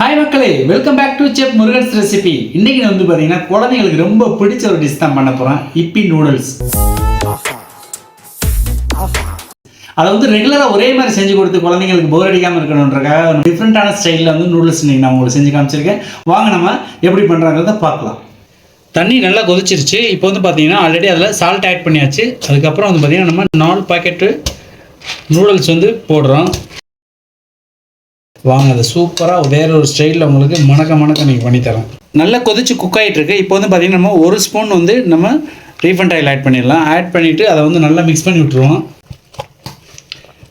Hi மக்களே, welcome back to chef Murugan's recipe. இன்னைக்கு வந்து பார்த்தீங்கன்னா குழந்தைங்களுக்கு ரொம்ப பிடிச்ச ஒரு டிஷ் தான் பண்ண போகிறேன். இப்பி நூடுல்ஸ். அதை வந்து ரெகுலராக ஒரே மாதிரி செஞ்சு கொடுத்து குழந்தைங்களுக்கு போர் அடிக்காமல் இருக்கணுன்றக்காக டிஃப்ரெண்ட்டான ஸ்டைலில் வந்து நூடுல்ஸ் இன்னைக்கு நான் உங்களுக்கு செஞ்சு காமிச்சிருக்கேன். வாங்க நம்ம எப்படி பண்ணுறாங்கிறத பார்க்கலாம். தண்ணி நல்லா கொதிச்சிருச்சு. இப்போ வந்து பார்த்தீங்கன்னா ஆல்ரெடி அதில் சால்ட் ஆட் பண்ணியாச்சு. அதுக்கப்புறம் வந்து பார்த்தீங்கன்னா நம்ம 4 பாக்கெட்டு நூடுல்ஸ் வந்து போடுறோம். வாங்க, அது சூப்பராக வேற ஒரு ஸ்டைலில் உங்களுக்கு மணக்க நீங்கள் பண்ணித்தரேன். நல்லா கொதிச்சு குக் ஆகிட்டு இருக்கு. இப்போ வந்து பார்த்தீங்கன்னா நம்ம 1 ஸ்பூன் வந்து நம்ம ரீஃபண்ட் ஆயில் ஆட் பண்ணிடலாம். ஆட் பண்ணிவிட்டு அதை வந்து நல்லா மிக்ஸ் பண்ணி விட்டுருவோம்.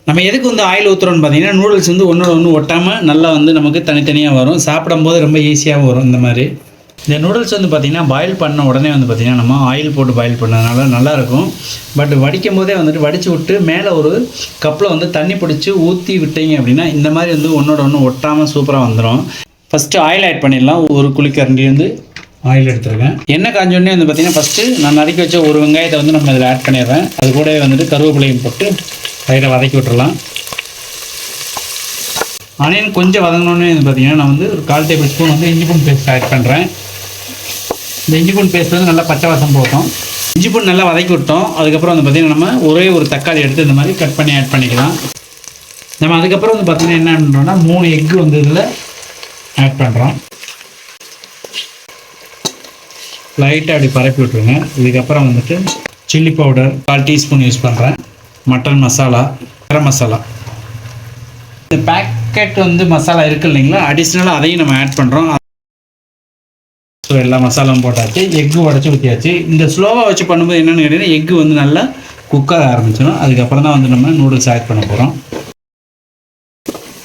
நம்ம எதுக்கு வந்து ஆயில் ஊற்றுறோன்னு பார்த்தீங்கன்னா நூடுல்ஸ் வந்து ஒன்றோட ஒன்று ஒட்டாமல் நல்லா வந்து நமக்கு தனித்தனியாக வரும். சாப்பிடும்போது ரொம்ப ஈஸியாகவும் வரும். இந்த மாதிரி இந்த நூடுல்ஸ் வந்து பார்த்திங்கன்னா பாயில் பண்ண உடனே வந்து பார்த்திங்கன்னா நம்ம ஆயில் போட்டு பாயில் பண்ணதுனால நல்லாயிருக்கும். பட் வடிக்கும் போதே வந்துட்டு வடித்து விட்டு மேலே ஒரு கப்பில் வந்து தண்ணி பிடிச்சி ஊற்றி விட்டீங்க அப்படின்னா இந்த மாதிரி வந்து ஒன்றோட ஒன்று ஒட்டாமல் சூப்பராக வந்துடும். ஃபஸ்ட்டு ஆயில் ஆட் பண்ணிடலாம். ஒரு குழிக்கரண்டி வந்து ஆயில் எடுத்துருக்கேன். எண்ணெய் காஞ்சோடனே வந்து பார்த்திங்கன்னா ஃபஸ்ட்டு நான் நறுக்கி வச்ச ஒரு வெங்காயத்தை வந்து நம்ம இதில் ஆட் பண்ணிடுறேன். அது கூட வந்துட்டு கருவேப்பிலையும் போட்டு லைட்டாக வதக்கி விட்டுறலாம். ஆனியன் கொஞ்சம் வதங்கினோடனே வந்து பார்த்திங்கன்னா நான் வந்து ஒரு 1/4 டேபிள் ஸ்பூன் வந்து இஞ்சி பூண்டு பேஸ்ட் ஆட் பண்ணுறேன். இந்த இஞ்சி பூண்டு பேஸ்ட் வந்து நல்லா பச்சை வாசம் போட்டோம். இஞ்சி பூண்டு நல்லா வதக்கி விட்டோம். அதுக்கப்புறம் வந்து பார்த்திங்கன்னா நம்ம ஒரே ஒரு தக்காளி எடுத்து இந்த மாதிரி கட் பண்ணி ஆட் பண்ணிக்கலாம். நம்ம அதுக்கப்புறம் வந்து பார்த்திங்கன்னா என்ன பண்ணுறோம்னா 3 எக்கு வந்து இதில் ஆட் பண்ணுறோம். லைட்டாக அப்படி பரப்பி விட்ருங்க. இதுக்கப்புறம் வந்துட்டு சில்லி பவுடர் 1/4 டீஸ்பூன் யூஸ் பண்ணுறேன். மட்டன் மசாலா, கரம் மசாலா, இந்த பேக்கெட் வந்து மசாலா இருக்குது இல்லைங்களா, அடிஷ்னலாக அதையும் நம்ம ஆட் பண்ணுறோம். ஸோ எல்லா மசாலாவும் போட்டாச்சு. எக்கு உடச்சி ஊற்றியாச்சு. இந்த ஸ்லோவாக வச்சு பண்ணும்போது என்னென்னு கேட்டிங்கன்னா எக்கு வந்து நல்லா குக்காக ஆரம்பிச்சிடும். அதுக்கப்புறம் தான் வந்து நம்ம நூடுல்ஸ் ஆட் பண்ண போகிறோம்.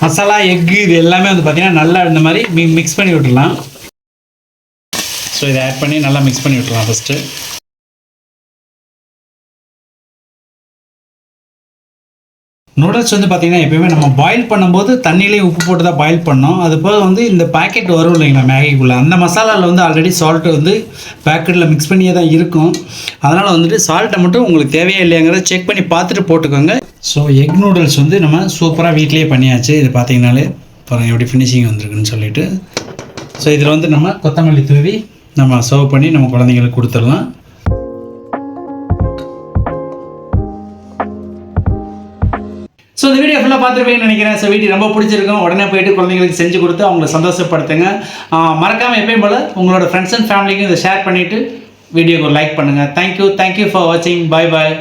மசாலா, எக்கு இது எல்லாமே வந்து பார்த்திங்கன்னா நல்லா இந்த மாதிரி மிக்ஸ் பண்ணி விட்டுடலாம். ஸோ இதை ஆட் பண்ணி நல்லா மிக்ஸ் பண்ணி விட்டுடலாம். ஃபஸ்ட்டு நூடுல்ஸ் வந்து பார்த்திங்கன்னா எப்போயுமே நம்ம பாயில் பண்ணும்போது தண்ணியிலேயே உப்பு போட்டு தான் பாயில் பண்ணோம். அது போக வந்து இந்த பேக்கெட் வரும் இல்லைங்களா மேகிக்குள்ளே, அந்த மசாலாவில் வந்து ஆல்ரெடி சால்ட்டு வந்து பேக்கெட்டில் மிக்ஸ் பண்ணியே தான் இருக்கும். அதனால் வந்துட்டு சால்ட்டை மட்டும் உங்களுக்கு தேவையா இல்லையாங்கிறத செக் பண்ணி பார்த்துட்டு போட்டுக்கோங்க. ஸோ எக் நூடுல்ஸ் வந்து நம்ம சூப்பராக வீட்லேயே பண்ணியாச்சு. இது பார்த்திங்கனாலே பாருங்கள் எப்படி ஃபினிஷிங் வந்துருக்குன்னு சொல்லிட்டு. ஸோ இதில் வந்து நம்ம கொத்தமல்லி தூவி நம்ம சர்வ் பண்ணி நம்ம குழந்தைங்களுக்கு கொடுத்துடலாம். ஸோ இந்த வீடியோ ஃபுல்லாக பார்த்துருப்பீங்கன்னு நினைக்கிறேன். ஸோ வீடியோ ரொம்ப பிடிச்சிருக்கும். உடனே போய்ட்டு குழந்தைங்களுக்கு செஞ்சு கொடுத்து அவங்கள சந்தோஷப்படுத்துங்க. மறக்காமல் எப்பயும் போல் உங்களோட ஃப்ரெண்ட்ஸ் அண்ட் ஃபேமிலிக்கும் இதை ஷேர் பண்ணிவிட்டு வீடியோக்கு லைக் பண்ணுங்கள். தேங்க்யூ ஃபார் வாட்சிங். பாய்.